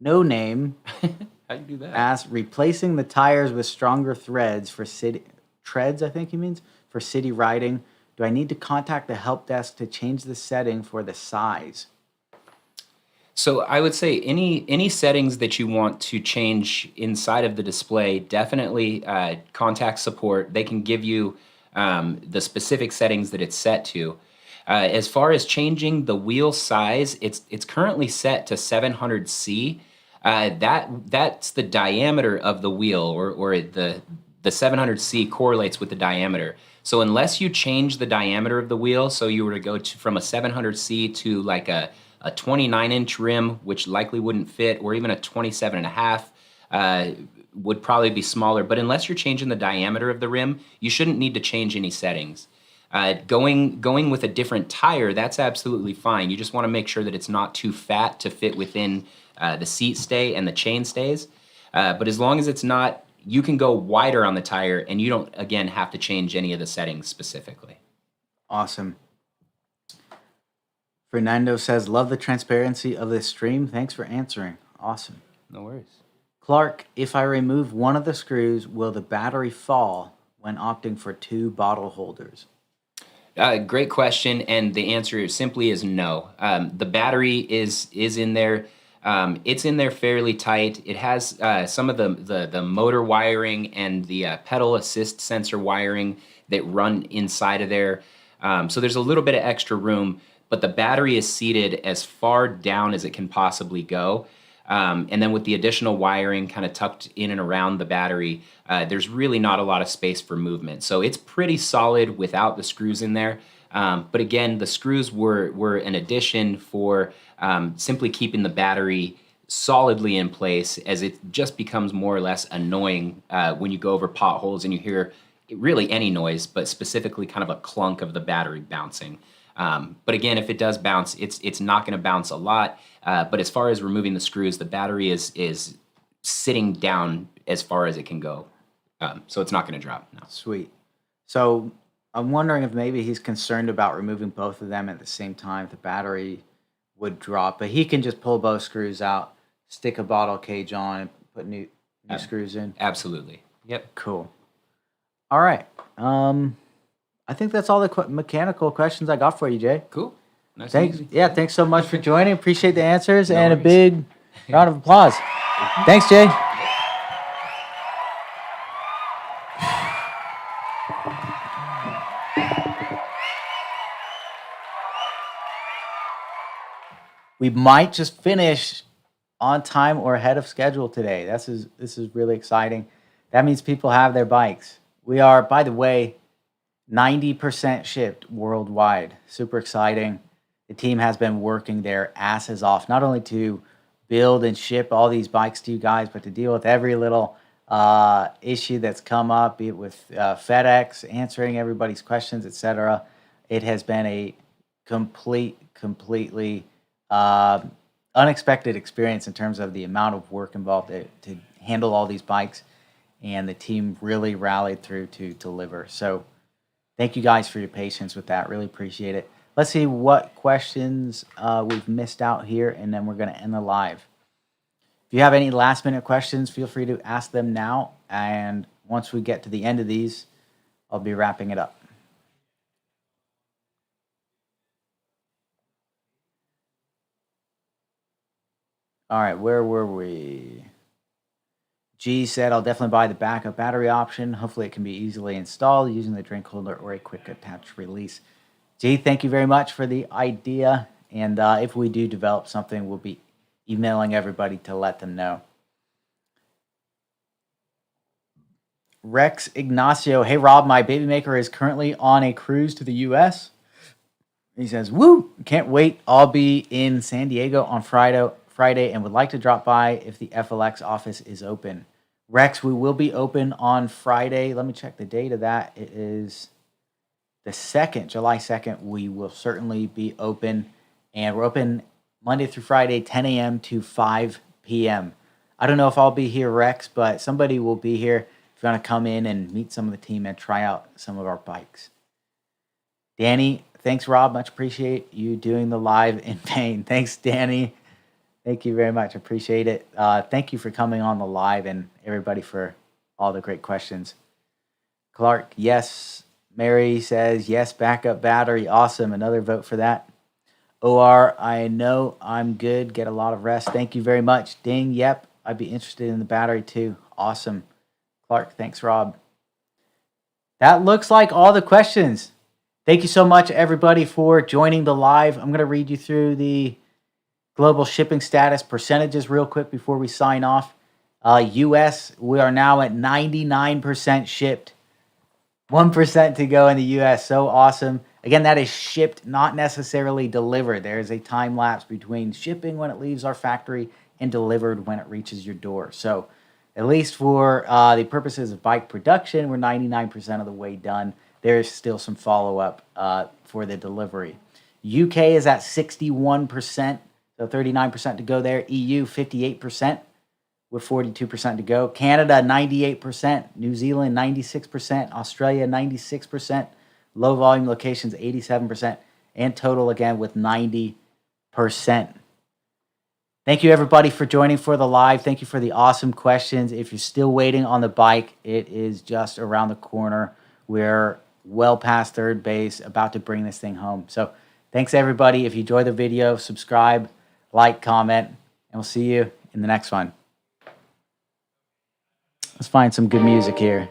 No name. How do you do that? Asks replacing the tires with stronger threads for city treads. I think he means for city riding. Do I need to contact the help desk to change the setting for the size? So I would say any settings that you want to change inside of the display, definitely contact support. They can give you the specific settings that it's set to. As far as changing the wheel size, it's currently set to 700C. That's the diameter of the wheel, or the 700C correlates with the diameter. So unless you change the diameter of the wheel, so you were to go from a 700C to like a 29-inch rim, which likely wouldn't fit, or even a 27 and a half, would probably be smaller. But unless you're changing the diameter of the rim, you shouldn't need to change any settings. Going with a different tire, that's absolutely fine. You just want to make sure that it's not too fat to fit within the seat stay and the chain stays. But as long as it's not, you can go wider on the tire, and you don't, again, have to change any of the settings specifically. Awesome. Fernando says, love the transparency of this stream. Thanks for answering. Awesome. No worries. Clark, if I remove one of the screws, will the battery fall when opting for 2 bottle holders? Great question, and the answer simply is no. The battery is in there. It's in there fairly tight. It has some of the motor wiring and the pedal assist sensor wiring that run inside of there. So there's a little bit of extra room, but the battery is seated as far down as it can possibly go. And then with the additional wiring kind of tucked in and around the battery, there's really not a lot of space for movement. So it's pretty solid without the screws in there. But again, the screws were an addition for simply keeping the battery solidly in place, as it just becomes more or less annoying when you go over potholes and you hear really any noise, but specifically kind of a clunk of the battery bouncing. But again, if it does bounce, it's not going to bounce a lot. But as far as removing the screws, the battery is sitting down as far as it can go. So it's not going to drop. No. Sweet. So I'm wondering if maybe he's concerned about removing both of them at the same time. The battery would drop, but he can just pull both screws out, stick a bottle cage on, and put new screws in. Absolutely. Yep. Cool. All right. I think that's all the mechanical questions I got for you, Jay. Cool. Nice Thanks. and easy. Yeah, thanks so much for joining. Appreciate the answers, No and a worries. big round of applause. Thanks, Jay. We might just finish on time or ahead of schedule today. This is really exciting. That means people have their bikes. We are, by the way, 90% shipped worldwide. Super exciting. The team has been working their asses off, not only to build and ship all these bikes to you guys, but to deal with every little issue that's come up, be it with FedEx, answering everybody's questions, etc. It has been a completely unexpected experience in terms of the amount of work involved to handle all these bikes, and the team really rallied through to deliver. So thank you guys for your patience with that. Really appreciate it. Let's see what questions we've missed out here, and then we're going to end the live. If you have any last minute questions, feel free to ask them now, and once we get to the end of these, I'll be wrapping it up. All right, where were we? G said, I'll definitely buy the backup battery option. Hopefully it can be easily installed using the drink holder or a quick attach release. G, thank you very much for the idea. And if we do develop something, we'll be emailing everybody to let them know. Rex Ignacio, hey Rob, my baby maker is currently on a cruise to the US. He says, woo, can't wait. I'll be in San Diego on Friday and would like to drop by if the FLX office is open. Rex, we will be open on Friday. Let me check the date of that. It is the 2nd, July 2nd. We will certainly be open, and we're open Monday through Friday, 10 a.m. to 5 p.m. I don't know if I'll be here, Rex, but somebody will be here if you want to come in and meet some of the team and try out some of our bikes. Danny, thanks, Rob. Much appreciate you doing the live in vain. Thanks, Danny. Thank you very much. Appreciate it. Thank you for coming on the live and everybody for all the great questions. Clark, yes. Mary says, yes, backup battery. Awesome. Another vote for that. OR, I know I'm good. Get a lot of rest. Thank you very much. Ding, yep. I'd be interested in the battery too. Awesome. Clark, thanks, Rob. That looks like all the questions. Thank you so much, everybody, for joining the live. I'm going to read you through the global shipping status percentages real quick before we sign off. US, we are now at 99% shipped. 1% to go in the US. So awesome. Again, that is shipped, not necessarily delivered. There is a time lapse between shipping when it leaves our factory and delivered when it reaches your door. So at least for the purposes of bike production, we're 99% of the way done. There's still some follow-up for the delivery. UK is at 61%, so 39% to go there. EU, 58%. With 42% to go. Canada, 98%. New Zealand, 96%. Australia, 96%. Low volume locations, 87%. And total, again, with 90%. Thank you, everybody, for joining for the live. Thank you for the awesome questions. If you're still waiting on the bike, it is just around the corner. We're well past third base, about to bring this thing home. So thanks, everybody. If you enjoyed the video, subscribe, like, comment, and we'll see you in the next one. Let's find some good music here.